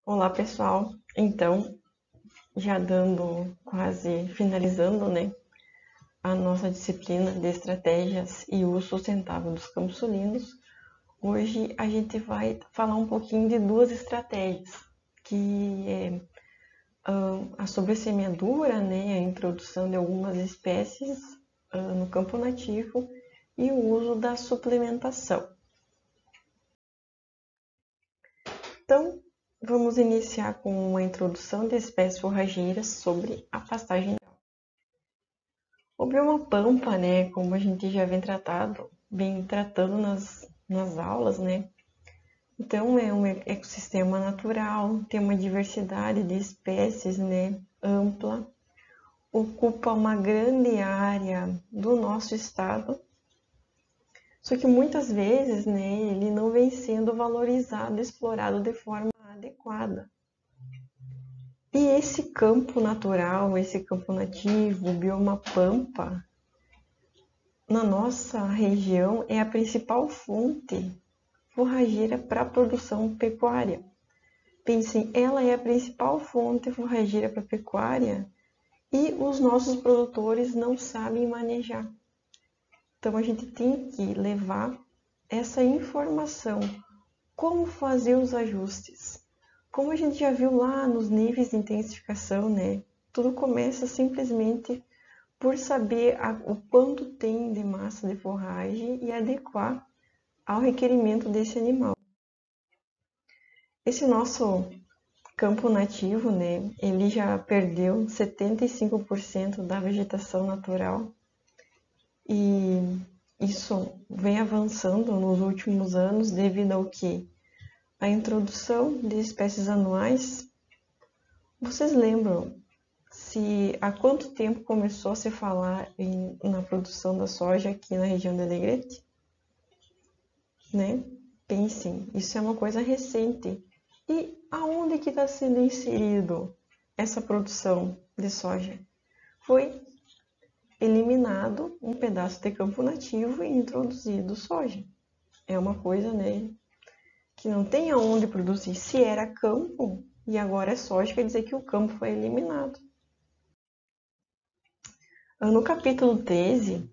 Olá, pessoal. Então, já dando quase finalizando, né, a nossa disciplina de estratégias e uso sustentável dos campos sulinos, hoje a gente vai falar um pouquinho de duas estratégias, que é a sobressemeadura, né, a introdução de algumas espécies no campo nativo e o uso da suplementação. Então, vamos iniciar com uma introdução de espécies forrageiras sobre a pastagem. O bioma pampa, né, como a gente já vem tratando nas aulas, né? Então é um ecossistema natural, tem uma diversidade de espécies, né, ampla, ocupa uma grande área do nosso estado. Só que muitas vezes, né, ele não vem sendo valorizado, explorado de forma adequada. E esse campo natural, esse campo nativo, o bioma pampa, na nossa região é a principal fonte forrageira para a produção pecuária. Pensem, ela é a principal fonte forrageira para a pecuária e os nossos produtores não sabem manejar. Então a gente tem que levar essa informação, como fazer os ajustes. Como a gente já viu lá nos níveis de intensificação, né? Tudo começa simplesmente por saber o quanto tem de massa de forragem e adequar ao requerimento desse animal. Esse nosso campo nativo, né, ele já perdeu 75% da vegetação natural e isso vem avançando nos últimos anos devido ao que? A introdução de espécies anuais. Vocês lembram se há quanto tempo começou a se falar na produção da soja aqui na região de Alegrete? Né? Pensem, isso é uma coisa recente. E aonde que está sendo inserido essa produção de soja? Foi eliminado um pedaço de campo nativo e introduzido soja. É uma coisa, né, que não tem aonde produzir. Se era campo e agora é soja, quer dizer que o campo foi eliminado. No capítulo 13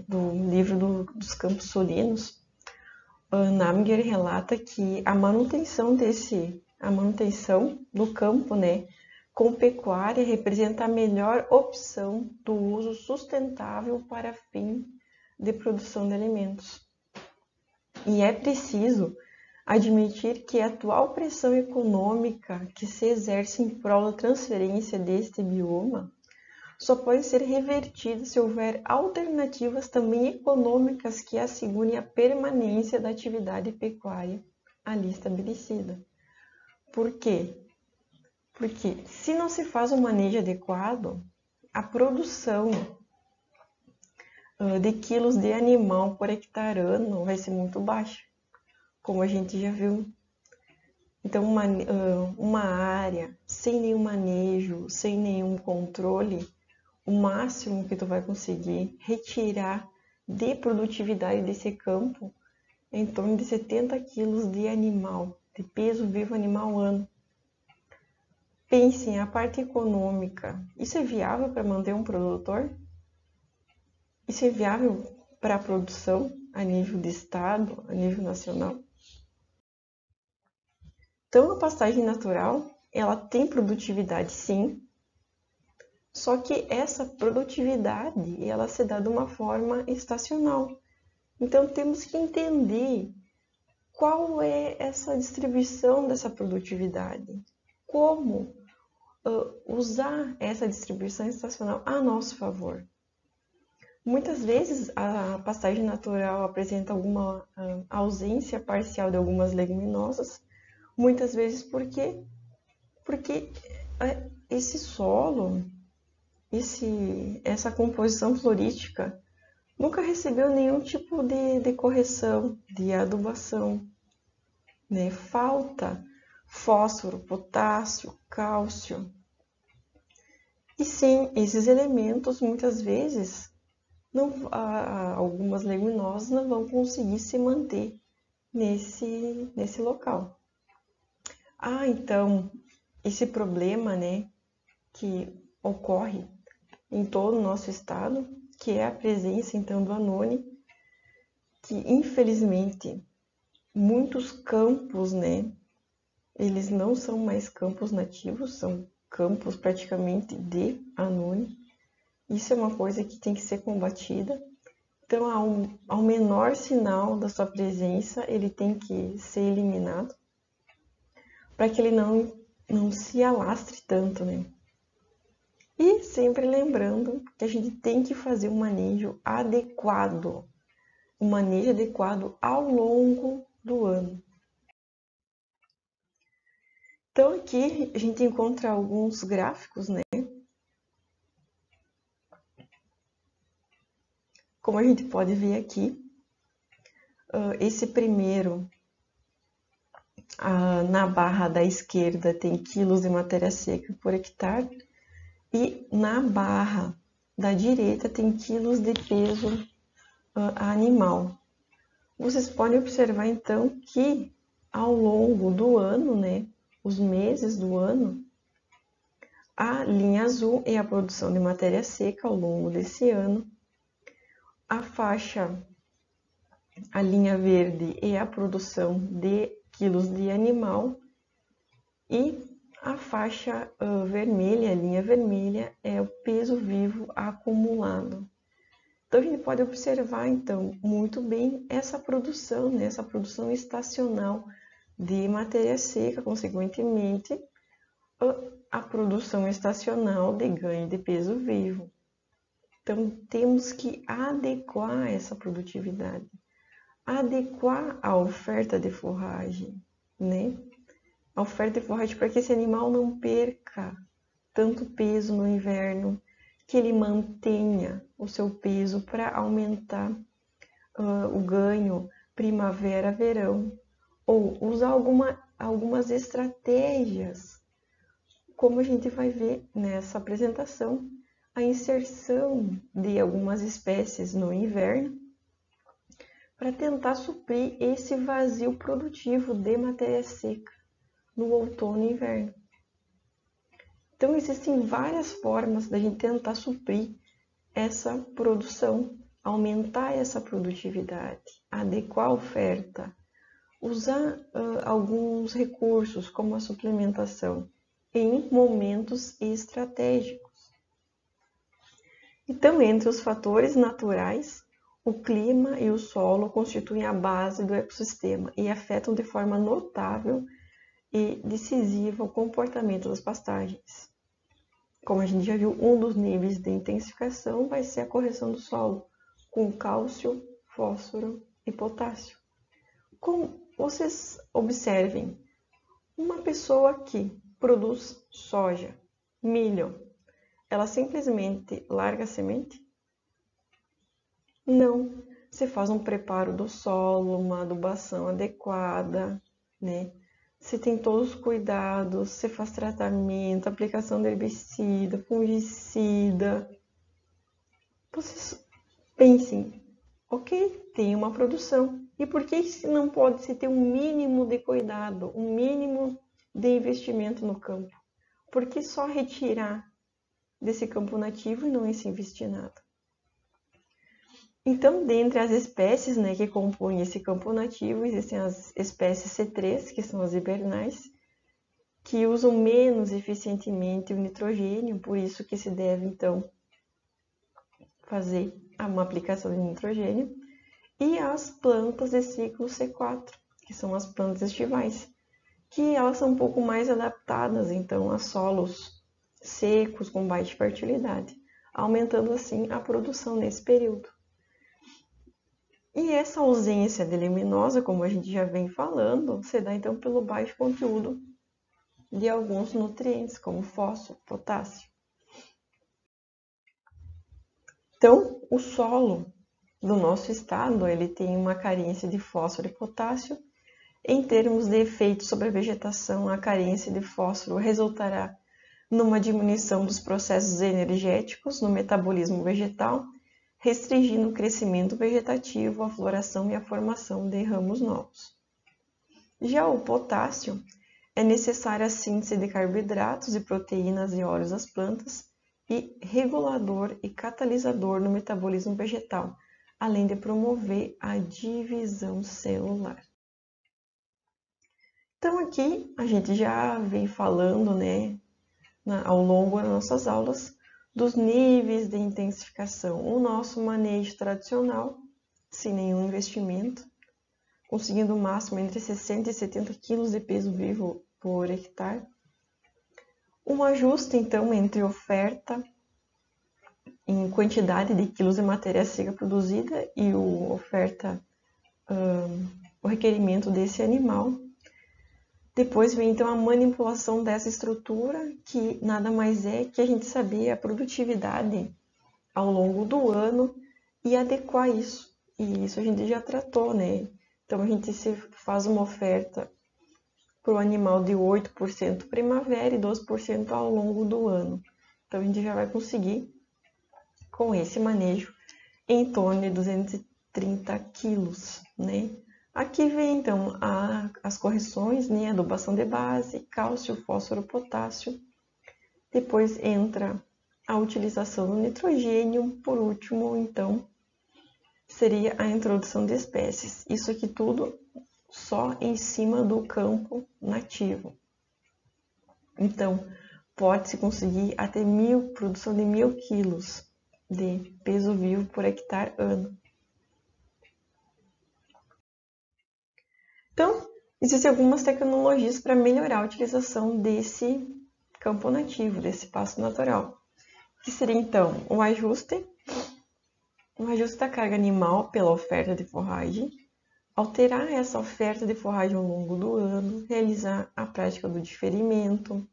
do livro dos Campos Sulinos, Namiger relata que a manutenção do campo, né, com pecuária representa a melhor opção do uso sustentável para fim de produção de alimentos. E é preciso admitir que a atual pressão econômica que se exerce em prol da transferência deste bioma só pode ser revertida se houver alternativas também econômicas que assegurem a permanência da atividade pecuária ali estabelecida. Por quê? Porque se não se faz um manejo adequado, a produção de quilos de animal por hectare ano vai ser muito baixa, como a gente já viu. Então, uma área sem nenhum manejo, sem nenhum controle, o máximo que tu vai conseguir retirar de produtividade desse campo é em torno de 70 quilos de animal, de peso vivo animal ano. Pensem a parte econômica. Isso é viável para manter um produtor? Isso é viável para a produção a nível de estado, a nível nacional? Então, a pastagem natural, ela tem produtividade sim, só que essa produtividade, ela se dá de uma forma estacional. Então, temos que entender qual é essa distribuição dessa produtividade. Como usar essa distribuição estacional a nosso favor. Muitas vezes, a pastagem natural apresenta alguma ausência parcial de algumas leguminosas. Muitas vezes, por quê? Porque esse solo, essa composição florística nunca recebeu nenhum tipo de correção, de adubação, né? Falta fósforo, potássio, cálcio. E sim, esses elementos muitas vezes algumas leguminosas não vão conseguir se manter nesse local. Então, esse problema, né, que ocorre em todo o nosso estado, que é a presença, então, do anone, que, infelizmente, muitos campos, né, eles não são mais campos nativos, são campos praticamente de anone. Isso é uma coisa que tem que ser combatida. Então, ao menor sinal da sua presença, ele tem que ser eliminado para que ele não se alastre tanto, né? E sempre lembrando que a gente tem que fazer um manejo adequado ao longo do ano. Então, aqui a gente encontra alguns gráficos, né? Como a gente pode ver aqui, esse primeiro, na barra da esquerda, tem quilos de matéria seca por hectare, e na barra da direita tem quilos de peso animal. Vocês podem observar, então, que ao longo do ano, né, os meses do ano, a linha azul é a produção de matéria seca ao longo desse ano, a linha verde é a produção de quilos de animal e a faixa vermelha, a linha vermelha, é o peso vivo acumulado. Então, a gente pode observar, então, muito bem essa produção, né? Essa produção estacional de matéria seca, consequentemente, a produção estacional de ganho de peso vivo. Então, temos que adequar essa produtividade, adequar a oferta de forragem, né? A oferta de forragem para que esse animal não perca tanto peso no inverno, que ele mantenha o seu peso para aumentar o ganho primavera-verão, ou usar algumas estratégias, como a gente vai ver nessa apresentação, a inserção de algumas espécies no inverno para tentar suprir esse vazio produtivo de matéria seca no outono e inverno. Então, existem várias formas da gente tentar suprir essa produção, aumentar essa produtividade, adequar a oferta, usar alguns recursos, como a suplementação, em momentos estratégicos. Então, entre os fatores naturais, o clima e o solo constituem a base do ecossistema e afetam de forma notável e decisiva o comportamento das pastagens. Como a gente já viu, um dos níveis de intensificação vai ser a correção do solo, com cálcio, fósforo e potássio. Como vocês observem, uma pessoa que produz soja, milho, ela simplesmente larga a semente? Não. Você faz um preparo do solo, uma adubação adequada, né? Você tem todos os cuidados, você faz tratamento, aplicação de herbicida, fungicida. Vocês pensem, ok, tem uma produção. E por que não pode se ter um mínimo de cuidado, um mínimo de investimento no campo? Por que só retirar desse campo nativo e não se investir nada? Então, dentre as espécies, né, que compõem esse campo nativo, existem as espécies C3, que são as hibernais, que usam menos eficientemente o nitrogênio, por isso que se deve, então, fazer uma aplicação de nitrogênio, e as plantas de ciclo C4, que são as plantas estivais, que elas são um pouco mais adaptadas, então, a solos secos com baixa fertilidade, aumentando, assim, a produção nesse período. E essa ausência de leguminosa, como a gente já vem falando, se dá então pelo baixo conteúdo de alguns nutrientes, como fósforo, potássio. Então, o solo do nosso estado, ele tem uma carência de fósforo e potássio. Em termos de efeito sobre a vegetação, a carência de fósforo resultará numa diminuição dos processos energéticos no metabolismo vegetal, restringindo o crescimento vegetativo, a floração e a formação de ramos novos. Já o potássio é necessária a síntese de carboidratos e proteínas e óleos das plantas e regulador e catalisador no metabolismo vegetal, além de promover a divisão celular. Então aqui a gente já vem falando, né, ao longo das nossas aulas, dos níveis de intensificação. O nosso manejo tradicional, sem nenhum investimento, conseguindo o máximo entre 60 e 70 kg de peso vivo por hectare. Um ajuste, então, entre oferta em quantidade de quilos de matéria seca produzida e o requerimento desse animal. Depois vem, então, a manipulação dessa estrutura, que nada mais é que a gente saber a produtividade ao longo do ano e adequar isso. E isso a gente já tratou, né? Então, a gente faz uma oferta para o animal de 8% primavera e 12% ao longo do ano. Então, a gente já vai conseguir, com esse manejo, em torno de 230 quilos, né? Aqui vem, então, as correções, né? Adubação de base, cálcio, fósforo, potássio. Depois entra a utilização do nitrogênio. Por último, então, seria a introdução de espécies. Isso aqui tudo só em cima do campo nativo. Então, pode-se conseguir até produção de 1.000 quilos de peso vivo por hectare ano. Então, existem algumas tecnologias para melhorar a utilização desse campo nativo, desse pasto natural. Que seria, então, um ajuste da carga animal pela oferta de forragem, alterar essa oferta de forragem ao longo do ano, realizar a prática do diferimento,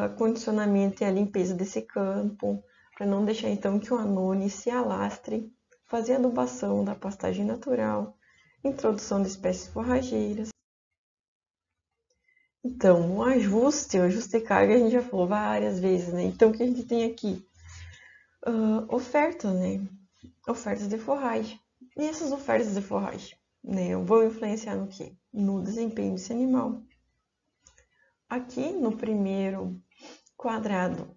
acondicionamento e a limpeza desse campo, para não deixar então que o anone se alastre, fazer adubação da pastagem natural, introdução de espécies forrageiras. Então, o ajuste de carga a gente já falou várias vezes, né? Então, o que a gente tem aqui? Oferta, né? Ofertas de forragem. E essas ofertas de forragem, né, vão influenciar no quê? No desempenho desse animal. Aqui no primeiro quadrado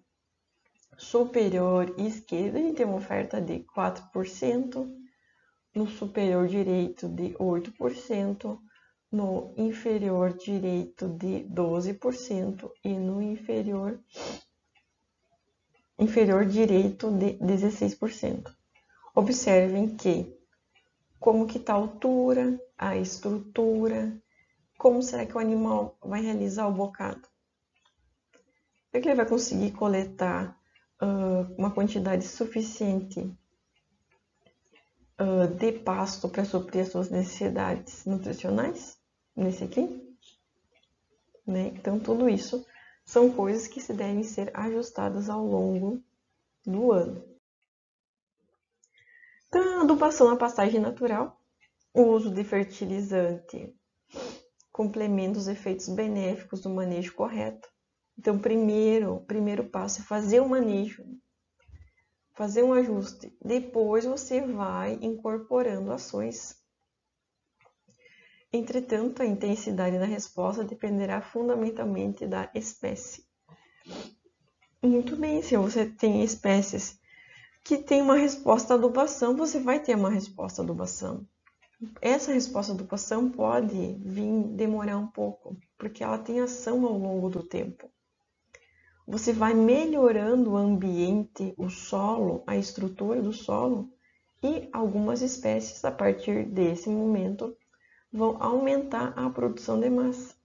superior esquerdo, a gente tem uma oferta de 4%, no superior direito de 8%, no inferior direito de 12% e no inferior direito de 16%. Observem que como que está a altura, a estrutura, como será que o animal vai realizar o bocado. Será que ele vai conseguir coletar uma quantidade suficiente de pasto para suprir as suas necessidades nutricionais? Nesse aqui? Né? Então, tudo isso são coisas que se devem ser ajustadas ao longo do ano. Então, a adubação na pastagem natural, o uso de fertilizante complementa os efeitos benéficos do manejo correto. Então, primeiro passo é fazer o manejo, fazer um ajuste. Depois você vai incorporando ações. Entretanto, a intensidade da resposta dependerá fundamentalmente da espécie. Muito bem, se você tem espécies que têm uma resposta à adubação, você vai ter uma resposta à adubação. Essa resposta à adubação pode vir demorar um pouco, porque ela tem ação ao longo do tempo. Você vai melhorando o ambiente, o solo, a estrutura do solo, e algumas espécies, a partir desse momento, vão aumentar a produção de massa.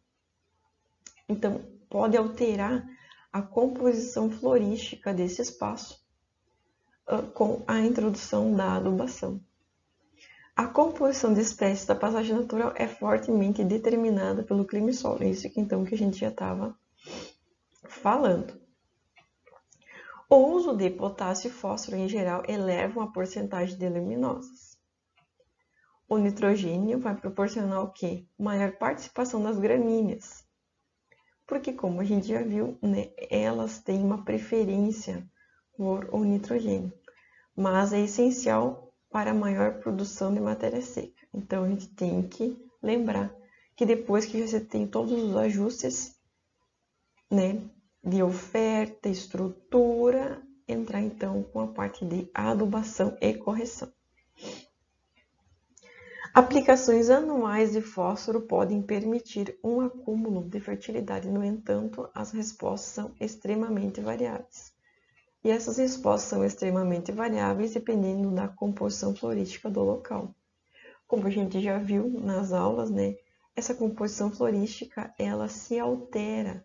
Então, pode alterar a composição florística desse espaço com a introdução da adubação. A composição de espécies da pastagem natural é fortemente determinada pelo clima e solo. É isso que então que a gente já estava falando. O uso de potássio e fósforo em geral eleva a porcentagem de leguminosas. O nitrogênio vai proporcionar o quê? Maior participação das gramíneas. Porque, como a gente já viu, né, elas têm uma preferência por o nitrogênio. Mas é essencial para a maior produção de matéria seca. Então, a gente tem que lembrar que depois que você tem todos os ajustes, né, de oferta, estrutura, entrar então com a parte de adubação e correção. Aplicações anuais de fósforo podem permitir um acúmulo de fertilidade, no entanto, as respostas são extremamente variáveis. E essas respostas são extremamente variáveis dependendo da composição florística do local. Como a gente já viu nas aulas, né, essa composição florística ela se altera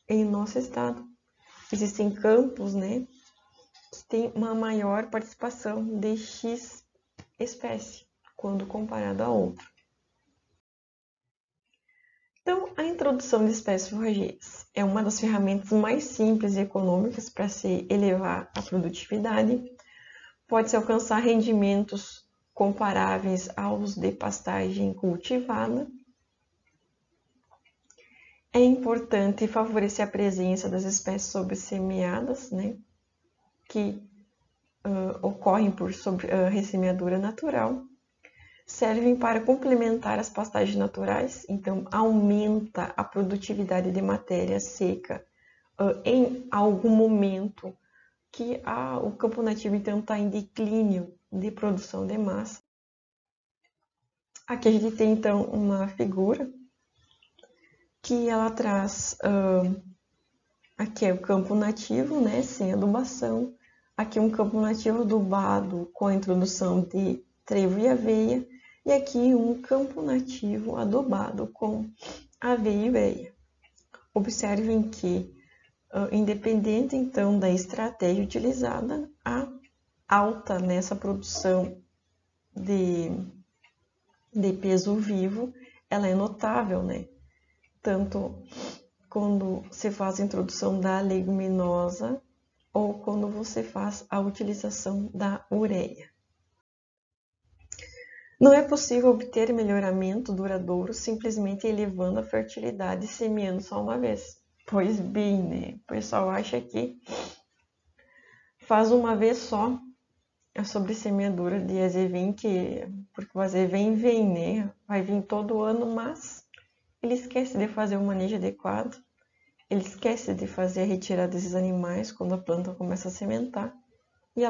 em nosso estado. Existem campos, né, que têm uma maior participação de X espécie quando comparado a outro. Então, a introdução de espécies forrageiras é uma das ferramentas mais simples e econômicas para se elevar a produtividade. Pode-se alcançar rendimentos comparáveis aos de pastagem cultivada. É importante favorecer a presença das espécies sobressemeadas, né, que ocorrem por ressemeadura natural. Servem para complementar as pastagens naturais, então aumenta a produtividade de matéria seca em algum momento que o campo nativo então está em declínio de produção de massa. Aqui a gente tem então uma figura que ela traz, aqui é o campo nativo, né, sem adubação, aqui um campo nativo adubado com a introdução de trevo e aveia, e aqui um campo nativo adubado com aveia e ureia. Observem que, independente então da estratégia utilizada, a alta nessa produção de peso vivo, ela é notável, né? Tanto quando você faz a introdução da leguminosa ou quando você faz a utilização da ureia. Não é possível obter melhoramento duradouro simplesmente elevando a fertilidade e semeando só uma vez. Pois bem, né? O pessoal acha que faz uma vez só a sobressemeadura de azevém, porque o azevém vem, né? Vai vir todo ano, mas ele esquece de fazer o manejo adequado, ele esquece de fazer a retirada desses animais quando a planta começa a sementar, e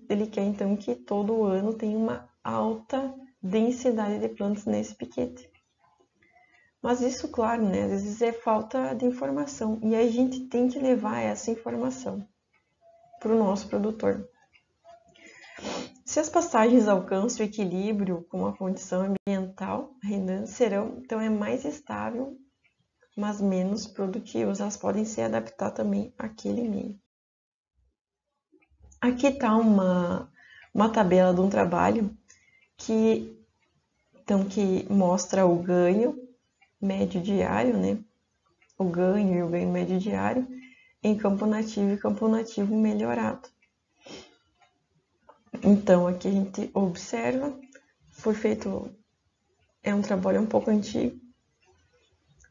ele quer então que todo ano tenha uma alta densidade de plantas nesse piquete. Mas isso, claro, né, às vezes é falta de informação, e a gente tem que levar essa informação para o nosso produtor. Se as pastagens alcançam o equilíbrio com a condição ambiental, serão, então é mais estável, mas menos produtivas. Elas podem se adaptar também àquele meio. Aqui está uma tabela de um trabalho que mostra o ganho médio diário, né? O ganho e o ganho médio diário em campo nativo e campo nativo melhorado. Então, aqui a gente observa, foi feito, é um trabalho um pouco antigo,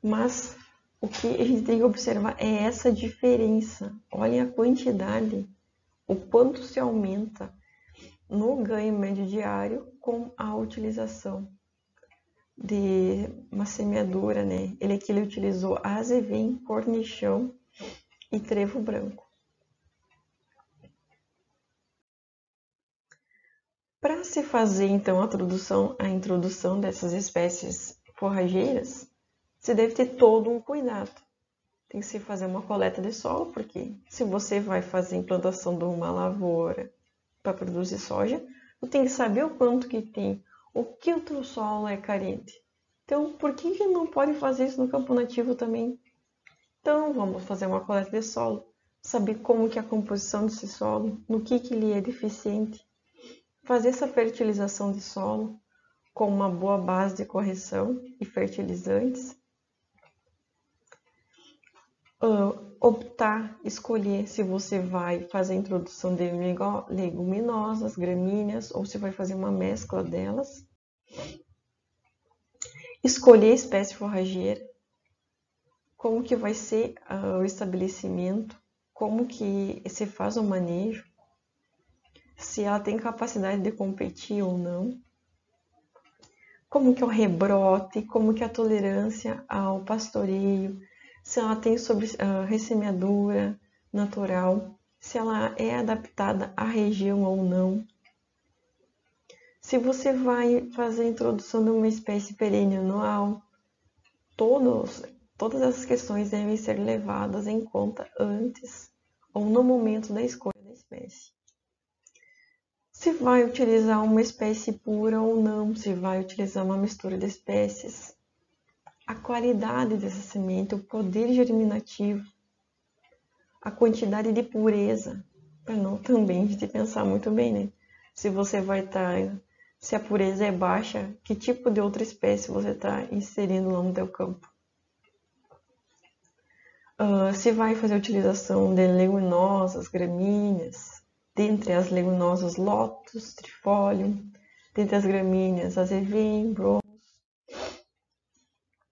mas o que a gente tem que observar é essa diferença. Olhem a quantidade, o quanto se aumenta no ganho médio diário com a utilização de uma semeadura, né? Ele aqui utilizou azevém, cornichão e trevo branco. Para se fazer então a introdução dessas espécies forrageiras, você deve ter todo um cuidado. Tem que se fazer uma coleta de solo, porque se você vai fazer a implantação de uma lavoura para produzir soja, você tem que saber o quanto que tem, o que outro solo é carente. Então, por que não pode fazer isso no campo nativo também? Então, vamos fazer uma coleta de solo, saber como que é a composição desse solo, no que ele é deficiente. Fazer essa fertilização de solo com uma boa base de correção e fertilizantes. Escolher se você vai fazer a introdução de leguminosas, gramíneas, ou se vai fazer uma mescla delas. Escolher a espécie forrageira, como que vai ser o estabelecimento, como que se faz o manejo, se ela tem capacidade de competir ou não. como que é o rebrote, como que é a tolerância ao pastoreio, se ela tem ressemeadura natural, se ela é adaptada à região ou não. Se você vai fazer a introdução de uma espécie perene anual, todas essas questões devem ser levadas em conta antes ou no momento da escolha da espécie. Se vai utilizar uma espécie pura ou não, se vai utilizar uma mistura de espécies, a qualidade dessa semente, o poder germinativo, a quantidade de pureza, para não também a gente pensar muito bem, né? Se você vai estar, se a pureza é baixa, que tipo de outra espécie você está inserindo lá no teu campo? Se vai fazer a utilização de leguminosas, gramíneas, dentre as leguminosas Lotus, Trifolium, dentre as gramíneas Azevém, Bromus.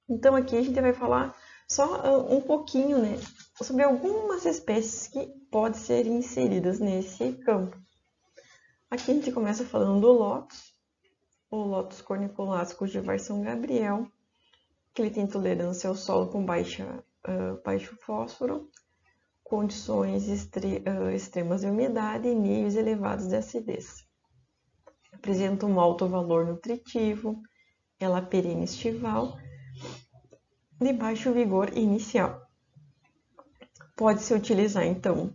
Então aqui a gente vai falar só um pouquinho, né, sobre algumas espécies que podem ser inseridas nesse campo. Aqui a gente começa falando do Lotus, o Lotus corniculatus cultivar São Gabriel, que ele tem tolerância ao solo com baixo fósforo, condições extremas de umidade e níveis elevados de acidez. Apresenta um alto valor nutritivo, ela é perene estival, de baixo vigor inicial. Pode-se utilizar, então,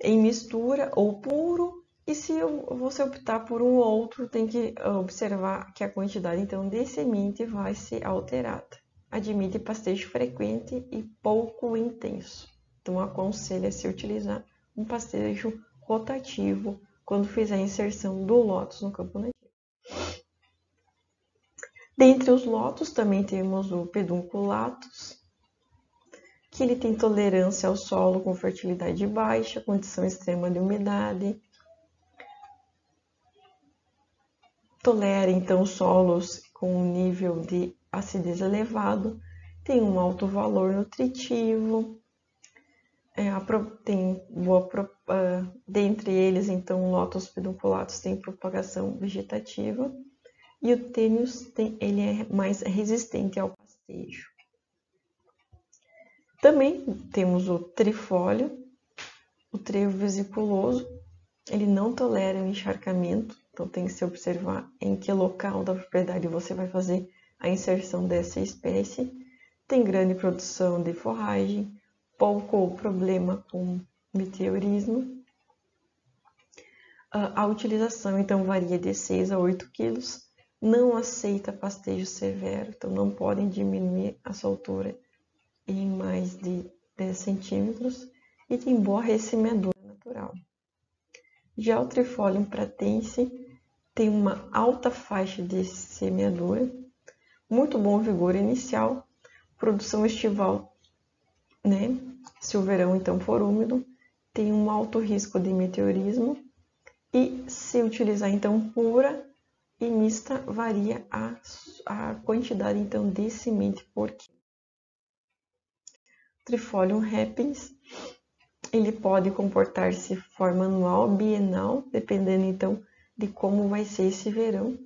em mistura ou puro, e se você optar por um ou outro, tem que observar que a quantidade, então, de semente vai ser alterada. Admite pastejo frequente e pouco intenso. Então, aconselha-se utilizar um pastejo rotativo quando fizer a inserção do lótus no campo nativo. Dentre os lótus, também temos o pedunculatus, que ele tem tolerância ao solo com fertilidade baixa, condição extrema de umidade. Tolera, então, solos com nível de acidez elevado, tem um alto valor nutritivo, tem dentre eles, então, o Lotus pedunculatus tem propagação vegetativa e o Tênius ele é mais resistente ao pastejo. Também temos o trifólio, o trevo vesiculoso, ele não tolera o encharcamento, então tem que se observar em que local da propriedade você vai fazer a inserção dessa espécie. Tem grande produção de forragem, pouco problema com meteorismo. A utilização, então, varia de 6 a 8 quilos. Não aceita pastejo severo, então não podem diminuir a sua altura em mais de 10 centímetros e tem boa ressemeadura natural. Já o Trifolium pratense tem uma alta faixa de semeadura, muito bom vigor inicial, produção estival, né? Se o verão então for úmido, tem um alto risco de meteorismo e se utilizar então pura e mista, varia a quantidade então de semente por quilo. Trifolium repens, ele pode comportar-se de forma anual, bienal, dependendo então de como vai ser esse verão.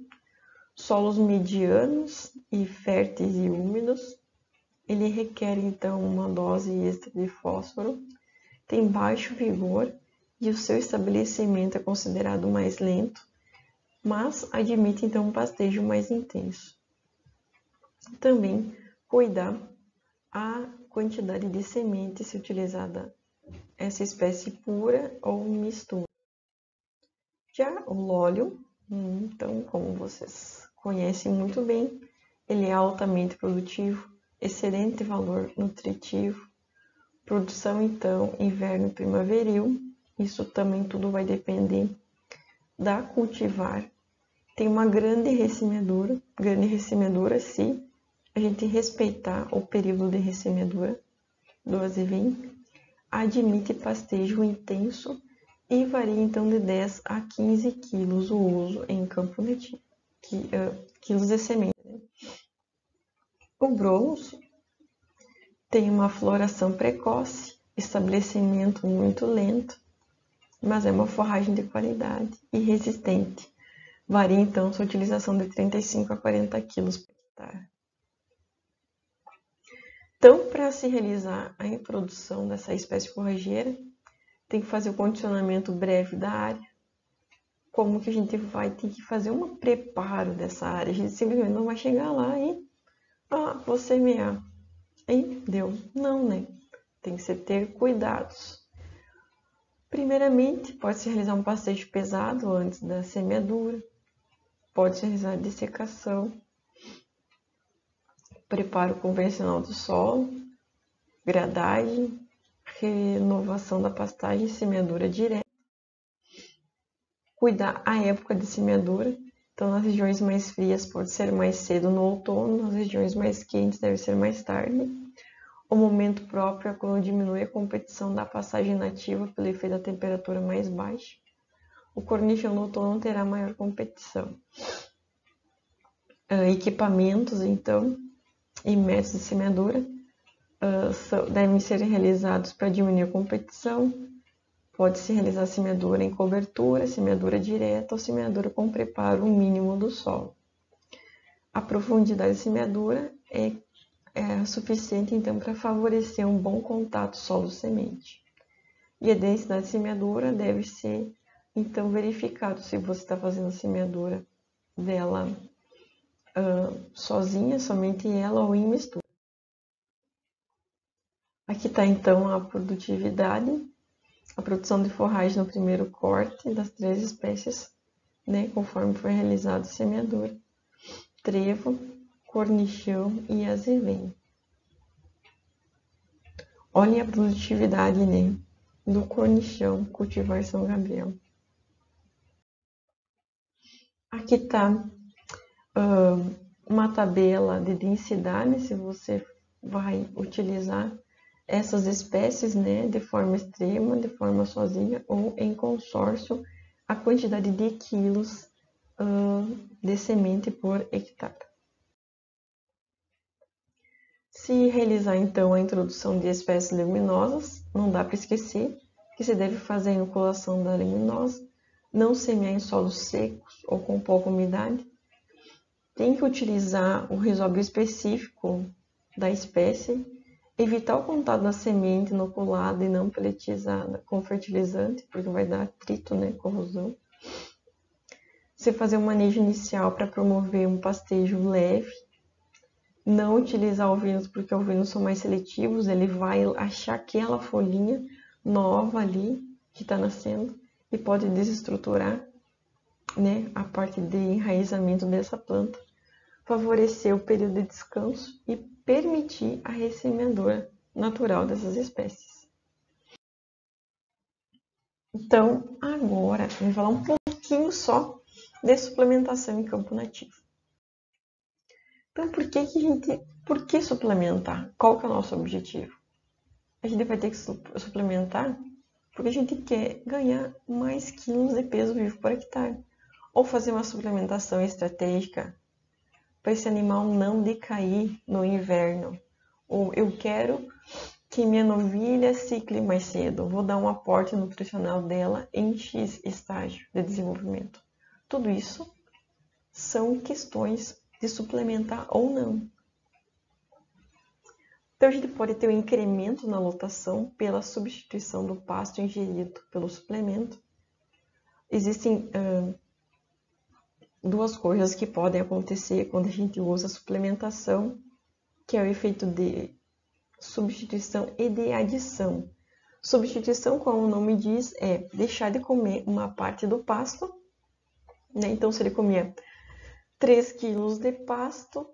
Solos medianos e férteis e úmidos. Ele requer então uma dose extra de fósforo, tem baixo vigor e o seu estabelecimento é considerado mais lento, mas admite então um pastejo mais intenso. Também cuidar a quantidade de semente se utilizada essa espécie pura ou mistura. Já o Lolium, então, como vocês conhecem muito bem, ele é altamente produtivo, excelente valor nutritivo, produção então inverno e primaveril, isso também tudo vai depender da cultivar. Tem uma grande ressemeadura se a gente respeitar o período de ressemeadura do azevém, admite pastejo intenso e varia então de 10 a 15 quilos o uso em campo nativo, quilos de semente. O Bromus tem uma floração precoce, estabelecimento muito lento, mas é uma forragem de qualidade e resistente. Varia então sua utilização de 35 a 40 kg por hectare. Então, para se realizar a introdução dessa espécie forrageira, tem que fazer o condicionamento breve da área. Como que a gente vai ter que fazer um preparo dessa área? A gente simplesmente não vai chegar lá e vou semear. Aí deu. Não, né? Tem que ter cuidados. Primeiramente, pode-se realizar um pastejo pesado antes da semeadura. Pode-se realizar dessecação. Preparo convencional do solo. Gradagem. Renovação da pastagem e semeadura direta. Cuidar a época de semeadura. Então, nas regiões mais frias pode ser mais cedo no outono, nas regiões mais quentes deve ser mais tarde. O momento próprio é quando diminui a competição da pastagem nativa pelo efeito da temperatura mais baixa. O cornichão no outono terá maior competição. Equipamentos, então, e métodos de semeadura devem ser realizados para diminuir a competição. Pode-se realizar semeadura em cobertura, semeadura direta ou semeadura com preparo mínimo do solo. A profundidade de semeadura é suficiente, então, para favorecer um bom contato solo-semente. E a densidade de semeadura deve ser, então, verificado se você está fazendo a semeadura dela sozinha, somente ela ou em mistura. Aqui está, então, a produtividade. A produção de forragem no primeiro corte das 3 espécies, né, conforme foi realizado a semeadura: trevo, cornichão e azevém. Olhem a produtividade, né, do cornichão cultivar São Gabriel. Aqui está uma tabela de densidade, se você vai utilizar essas espécies, né, de forma extrema, de forma sozinha ou em consórcio, a quantidade de quilos de semente por hectare. Se realizar, então, a introdução de espécies leguminosas, não dá para esquecer que se deve fazer a inoculação da leguminosa, não semear em solos secos ou com pouca umidade. Tem que utilizar o resóbio específico da espécie, evitar o contato da semente inoculada e não pelletizada com fertilizante, porque vai dar atrito, né, corrosão. Você fazer um manejo inicial para promover um pastejo leve. Não utilizar ovinos, porque ovinos são mais seletivos, ele vai achar aquela folhinha nova ali que está nascendo e pode desestruturar, né, a parte de enraizamento dessa planta. Favorecer o período de descanso e permitir a ressemeadura natural dessas espécies. Então, agora, eu vou falar um pouquinho só de suplementação em campo nativo. Então, por que suplementar? Qual que é o nosso objetivo? A gente vai ter que suplementar porque a gente quer ganhar mais quilos de peso vivo por hectare. Ou fazer uma suplementação estratégica para esse animal não decair no inverno. Ou eu quero que minha novilha cicle mais cedo. Vou dar um aporte nutricional dela em X estágio de desenvolvimento. Tudo isso são questões de suplementar ou não. Então, a gente pode ter um incremento na lotação pela substituição do pasto ingerido pelo suplemento. Existem duas coisas que podem acontecer quando a gente usa a suplementação, que é o efeito de substituição e de adição. Substituição, como o nome diz, é deixar de comer uma parte do pasto, né? Então, se ele comia 3 quilos de pasto,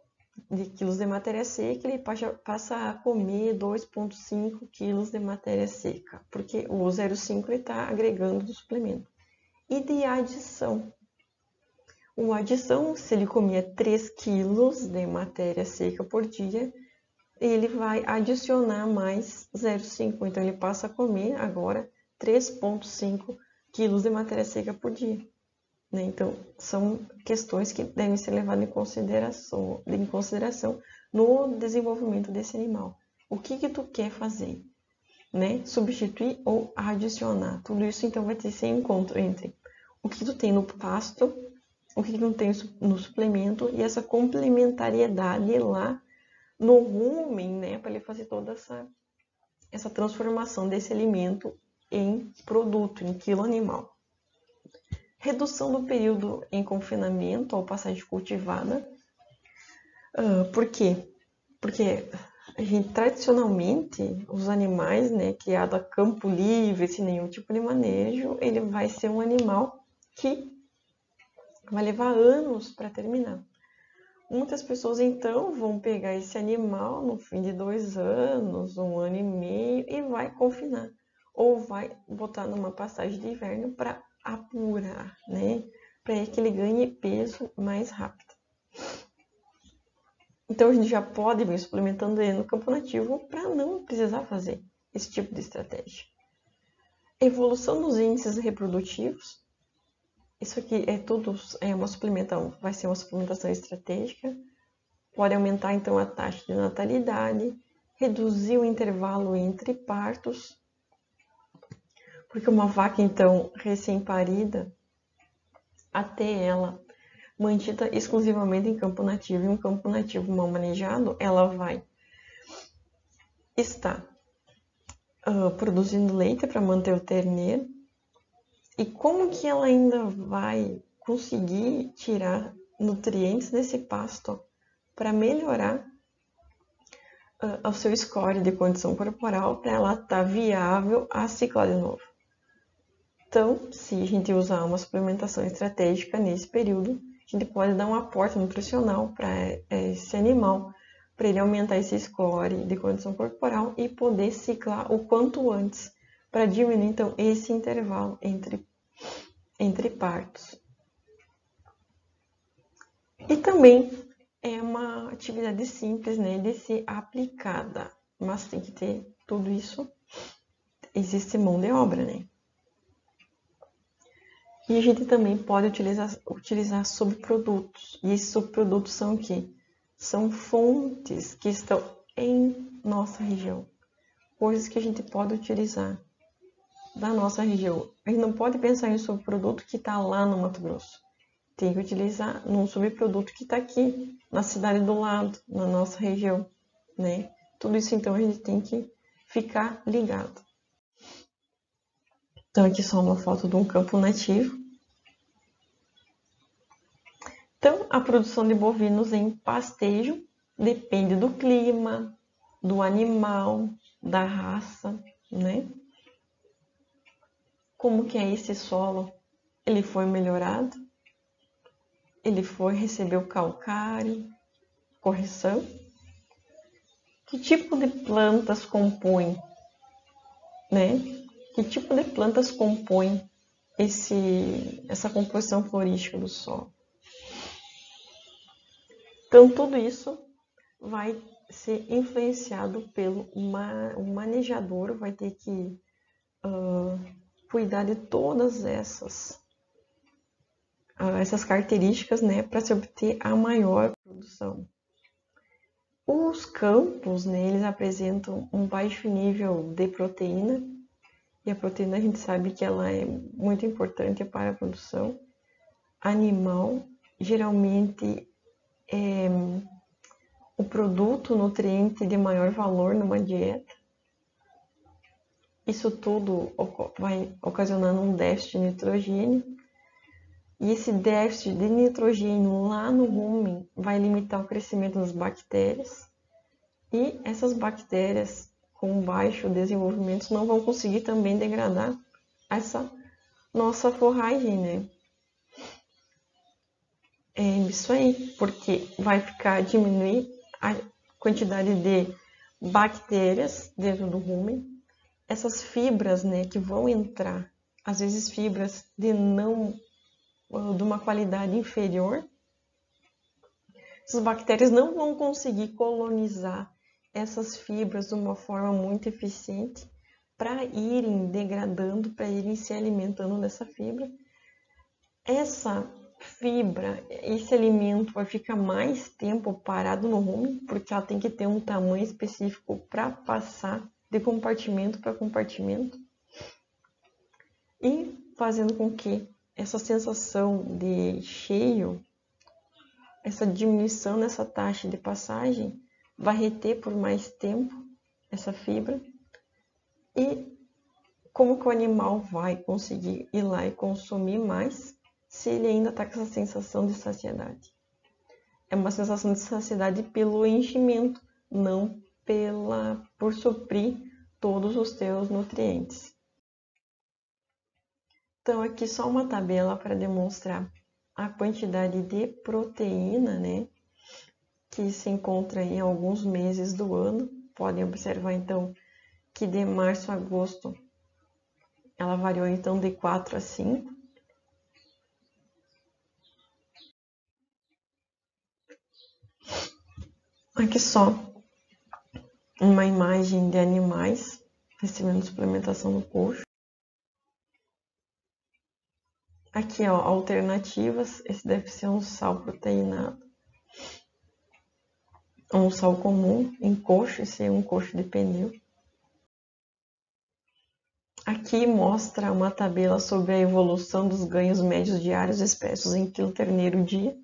de quilos de matéria seca, ele passa a comer 2,5 quilos de matéria seca, porque o 0,5 ele está agregando do suplemento. E de adição. Uma adição, se ele comia 3 quilos de matéria seca por dia, ele vai adicionar mais 0,5. Então, ele passa a comer agora 3,5 quilos de matéria seca por dia. Então, são questões que devem ser levadas em consideração no desenvolvimento desse animal. O que tu quer fazer? Né? Substituir ou adicionar. Tudo isso, então, vai ter esse encontro entre o que tu tem no pasto o que não tem no suplemento e essa complementariedade lá no rumen, né, para ele fazer toda essa transformação desse alimento em produto, em quilo animal. Redução do período em confinamento ou passagem cultivada. Por quê? Porque tradicionalmente, os animais, né, criados a campo livre, sem nenhum tipo de manejo, ele vai ser um animal que vai levar anos para terminar. Muitas pessoas, então, vão pegar esse animal no fim de 2 anos, 1 ano e meio, e vai confinar. Ou vai botar numa passagem de inverno para apurar, né? Para que ele ganhe peso mais rápido. Então, a gente já pode vir suplementando ele no campo nativo para não precisar fazer esse tipo de estratégia. Evolução dos índices reprodutivos. Isso aqui vai ser uma suplementação estratégica. Pode aumentar, então, a taxa de natalidade, reduzir o intervalo entre partos, porque uma vaca, então, recém-parida, até ela mantida exclusivamente em campo nativo, e um campo nativo mal manejado, ela vai estar produzindo leite para manter o terneiro. E como que ela ainda vai conseguir tirar nutrientes desse pasto para melhorar o seu score de condição corporal para ela estar viável a ciclar de novo? Então, se a gente usar uma suplementação estratégica nesse período, a gente pode dar um aporte nutricional para esse animal, para ele aumentar esse score de condição corporal e poder ciclar o quanto antes, para diminuir, então, esse intervalo entre partos. E também é uma atividade simples, né, de ser aplicada, mas tem que ter tudo isso, existe mão de obra, né? E a gente também pode utilizar subprodutos. E esses subprodutos são o quê? São fontes que estão em nossa região. Coisas que a gente pode utilizar da nossa região. A gente não pode pensar em subproduto que está lá no Mato Grosso. Tem que utilizar num subproduto que está aqui, na cidade do lado, na nossa região, né? Tudo isso, então, a gente tem que ficar ligado. Então, aqui só uma foto de um campo nativo. Então, a produção de bovinos em pastejo depende do clima, do animal, da raça, né? Como que é esse solo? Ele foi melhorado? Ele recebeu calcário, correção? Que tipo de plantas compõem, né? Que tipo de plantas compõem essa composição florística do solo? Então, tudo isso vai ser influenciado pelo o manejador, vai ter que cuidar de todas essas características, né, para se obter a maior produção. Os campos, né, eles apresentam um baixo nível de proteína, e a proteína a gente sabe que ela é muito importante para a produção animal. Geralmente é o produto nutriente de maior valor numa dieta. Isso tudo vai ocasionando um déficit de nitrogênio. E esse déficit de nitrogênio lá no rumen vai limitar o crescimento das bactérias. E essas bactérias com baixo desenvolvimento não vão conseguir também degradar essa nossa forragem, né? É isso aí, porque vai diminuir a quantidade de bactérias dentro do rumen. Essas fibras, né, que vão entrar, às vezes fibras de uma qualidade inferior, essas bactérias não vão conseguir colonizar essas fibras de uma forma muito eficiente para irem degradando, para irem se alimentando dessa fibra. Essa fibra, esse alimento vai ficar mais tempo parado no rumen, porque ela tem que ter um tamanho específico para passar de compartimento para compartimento, e fazendo com que essa sensação de cheio, essa diminuição nessa taxa de passagem, vai reter por mais tempo essa fibra. E como que o animal vai conseguir ir lá e consumir mais se ele ainda está com essa sensação de saciedade? É uma sensação de saciedade pelo enchimento, não por suprir todos os teus nutrientes. Então, aqui só uma tabela para demonstrar a quantidade de proteína, né, que se encontra em alguns meses do ano. Podem observar, então, que de março a agosto ela variou, então, de 4 a 5. Aqui só uma imagem de animais recebendo suplementação no coxo. Aqui, ó, alternativas. Esse deve ser um sal proteinado. Um sal comum em coxo, esse é um coxo de pneu. Aqui mostra uma tabela sobre a evolução dos ganhos médios diários expressos em quilo terneiro dia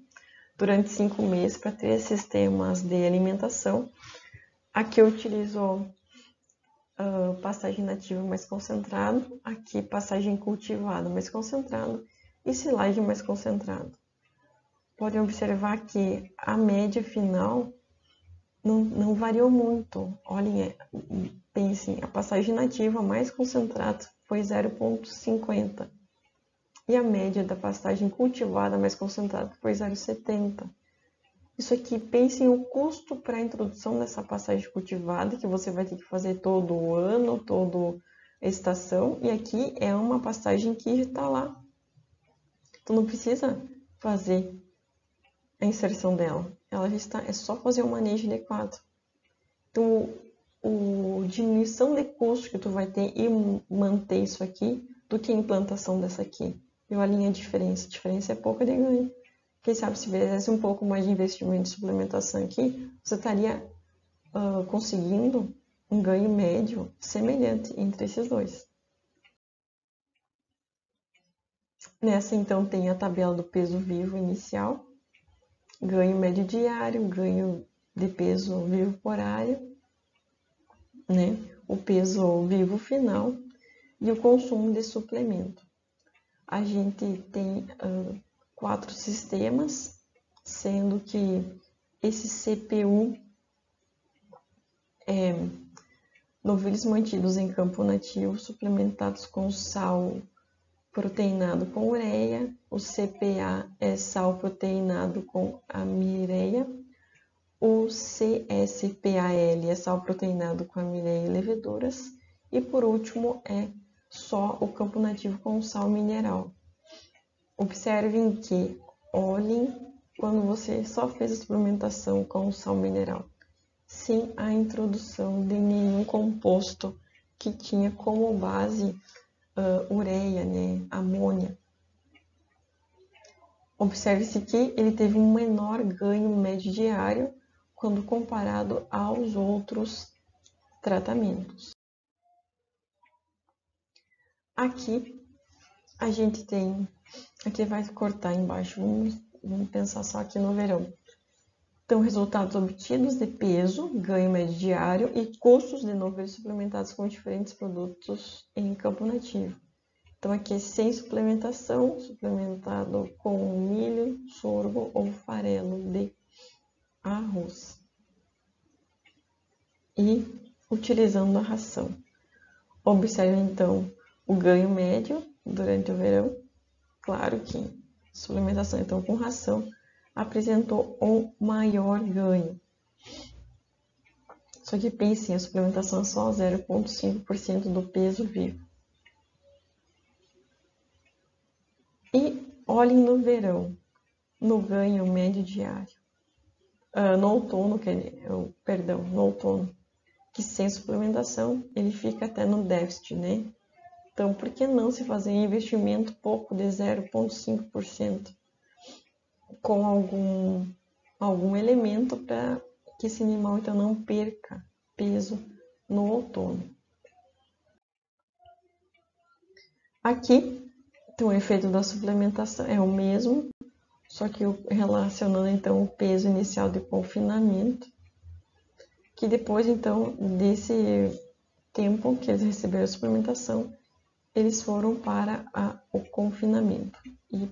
durante 5 meses para 3 sistemas de alimentação. Aqui eu utilizo pastagem nativa mais concentrado, aqui pastagem cultivada mais concentrado e silagem mais concentrado. Podem observar que a média final não variou muito. Olhem, pensem, a pastagem nativa mais concentrada foi 0,50 e a média da pastagem cultivada mais concentrada foi 0,70. Isso aqui, pensem o custo para a introdução dessa pastagem cultivada, que você vai ter que fazer todo o ano, toda a estação, e aqui é uma pastagem que está lá. Então não precisa fazer a inserção dela, ela já está, é só fazer o manejo adequado. Então, a diminuição de custo que tu vai ter e manter isso aqui do que a implantação dessa aqui. E olhem a diferença é pouca de ganho. Quem sabe se fizesse um pouco mais de investimento em suplementação aqui, você estaria conseguindo um ganho médio semelhante entre esses dois. Nessa, então, tem a tabela do peso vivo inicial, ganho médio diário, ganho de peso vivo por área, né? O peso vivo final e o consumo de suplemento. A gente tem 4 sistemas, sendo que esse CPU é novilhos mantidos em campo nativo, suplementados com sal proteinado com ureia, o CPA é sal proteinado com amireia, o CSPAL é sal proteinado com amireia e leveduras, e por último é só o campo nativo com sal mineral. Observem que, olhem quando você só fez a suplementação com sal mineral, sem a introdução de nenhum composto que tinha como base ureia, né, amônia. Observe-se que ele teve um menor ganho médio diário quando comparado aos outros tratamentos. Aqui a gente tem, aqui vai cortar embaixo, vamos pensar só aqui no verão. Então, resultados obtidos de peso, ganho médio diário e custos de novilhos suplementados com diferentes produtos em campo nativo. Então, aqui sem suplementação, suplementado com milho, sorgo ou farelo de arroz. E utilizando a ração. Observe, então, o ganho médio durante o verão. Claro que suplementação, então, com ração, apresentou um maior ganho. Só que pensem, a suplementação é só 0,5% do peso vivo. E olhem no verão, no ganho médio diário. No outono, no outono, que sem suplementação ele fica até no déficit, né? Então, por que não se fazer um investimento pouco de 0,5% com algum elemento para que esse animal então não perca peso no outono? Aqui Então, o efeito da suplementação é o mesmo, só que relacionando então o peso inicial de confinamento, que depois então desse tempo que eles receberam a suplementação, eles foram para o confinamento. E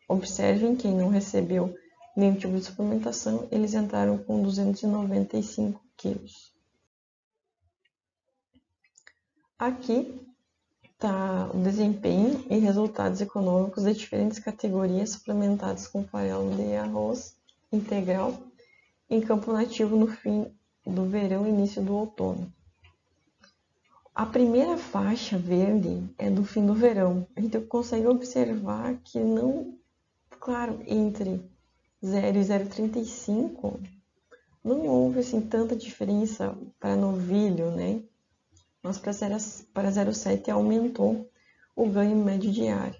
observem, quem não recebeu nenhum tipo de suplementação, eles entraram com 295 quilos. Aqui está o desempenho e resultados econômicos de diferentes categorias suplementadas com farelo de arroz integral em campo nativo no fim do verão e início do outono. A primeira faixa verde é do fim do verão. A gente consegue observar que não, claro, entre 0 e 0,35 não houve assim tanta diferença para novilho, né? Mas para 0,7 aumentou o ganho médio diário.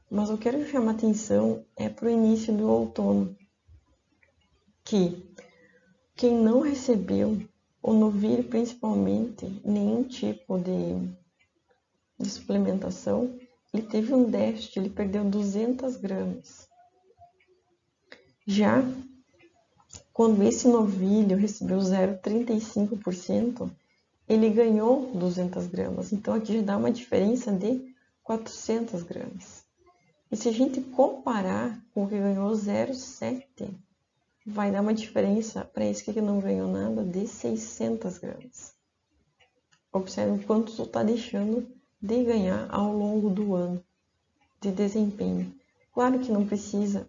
Mas eu quero chamar atenção é para o início do outono, que quem não recebeu, o novilho principalmente, nenhum tipo de suplementação, ele teve um déficit, ele perdeu 200 gramas. Já quando esse novilho recebeu 0,35%, ele ganhou 200 gramas. Então, aqui já dá uma diferença de 400 gramas. E se a gente comparar com o que ganhou 0,7, vai dar uma diferença para esse que não ganhou nada de 600 gramas. Observe quanto tu está deixando de ganhar ao longo do ano de desempenho. Claro que não precisa.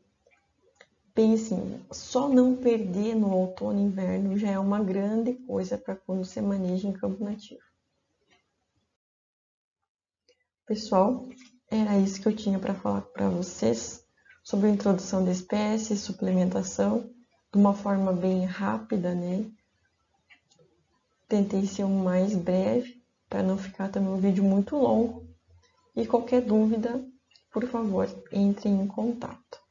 Pensem, só não perder no outono e inverno já é uma grande coisa para quando você maneja em campo nativo. Pessoal, era isso que eu tinha para falar para vocês sobre a introdução de espécies, suplementação, de uma forma bem rápida, né? Tentei ser o mais breve, para não ficar também um vídeo muito longo. E qualquer dúvida, por favor, entre em contato.